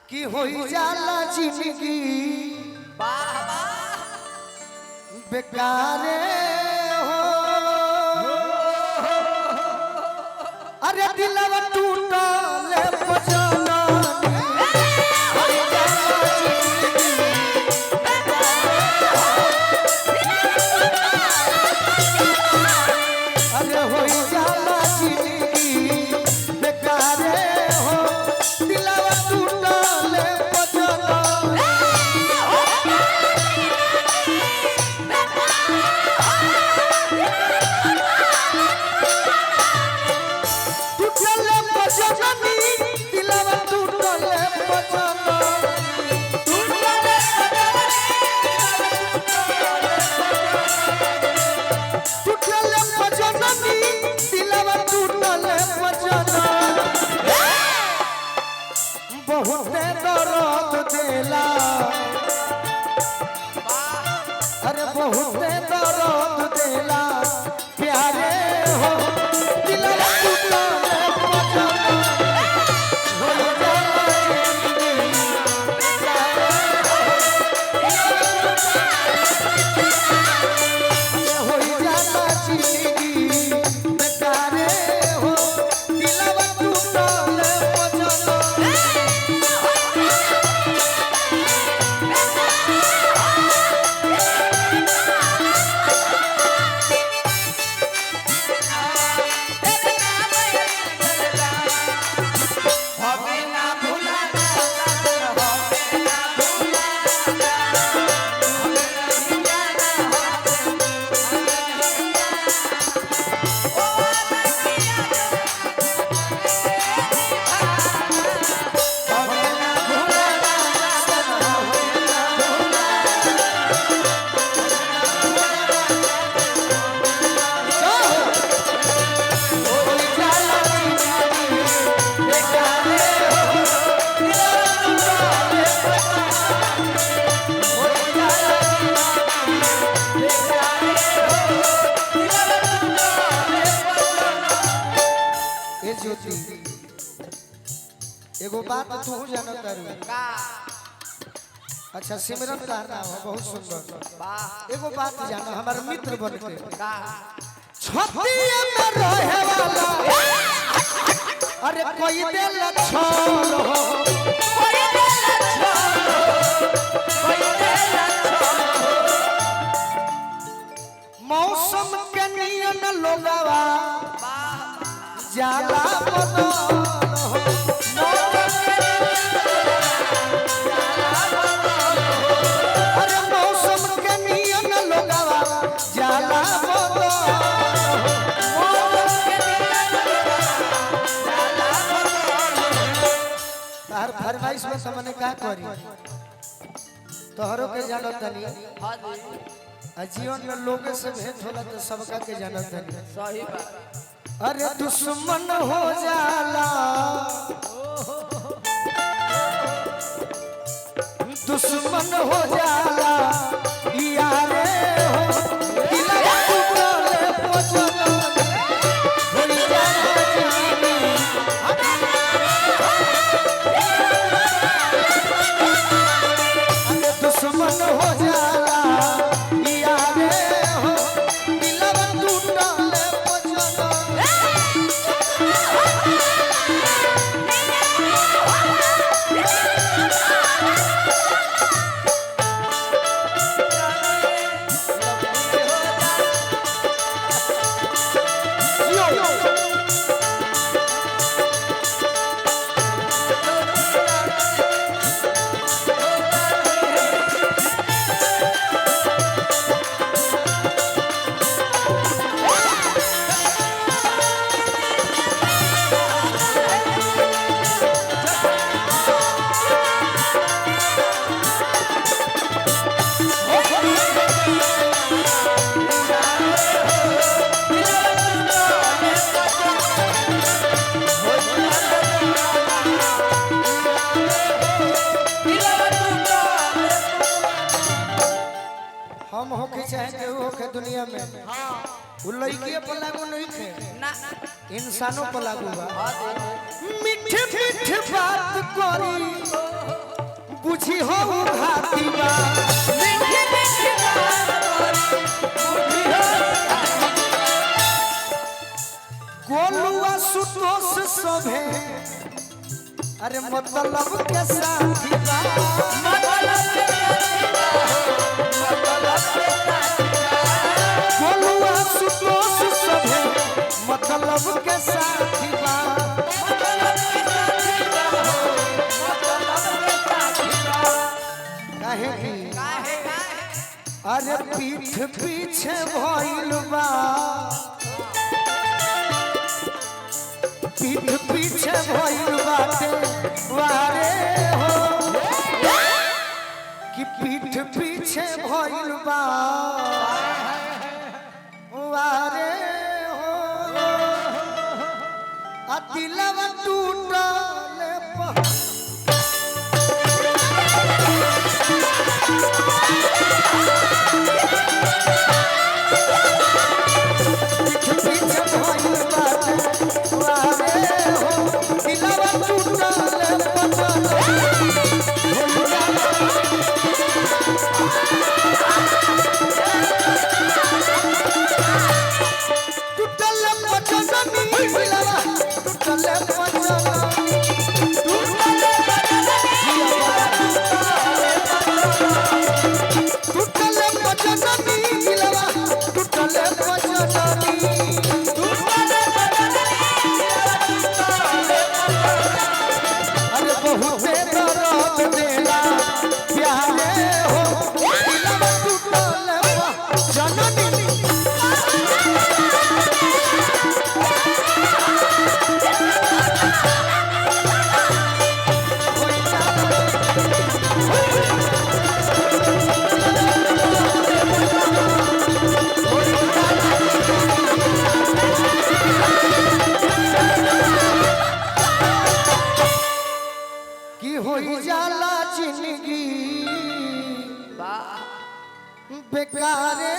कि होई जाला जिंदगी बेकारे हो। अरे दिलवा टूटल पजना अरे होई जाला जिंदगी बेकारे हो। दिलवा टूटल पजना बहुत दर्द देला। अरे बहुत दर्द देला प्यारे हो। दिलवा टूटल एगो बात तू जानत का। अच्छा सिमरन का नाम है बहुत सुंदर। एगो बात जानो हमारे मित्र बनके छतिया में रहे वाला। अरे कोई दिल छोड़ हो कोई दिल छोड़ कोई दिल मौसम के नियन लोगवा जाला बदल फरमाइश में समने का करी तोहरो के जानो तनी। जीवन में लोगे से भेंट होला तो सबका के जानो तनी। सही बात। अरे दुश्मन हो जाला दुश्मन हो जाला यारे हो। दिलवा टूटल पजना होई जाला दुश्मन हो जाला यारे हो। दिलवा टूटल पजना दुनिया में वो लड़की पर लागू नहीं थे ना इंसानों पर लागू बा। मीठे मीठे बात करी अरे मतलब के साथी बा बोलुआ सुतोष सभे मतलब के साथी बा काहे की अरे पीठ पीछे भइल बा पीठ पीछे भइल बाटे वारे हो कि पीठ पीछे भइल बा वारे हो आ दिलवा टूटल बेकारे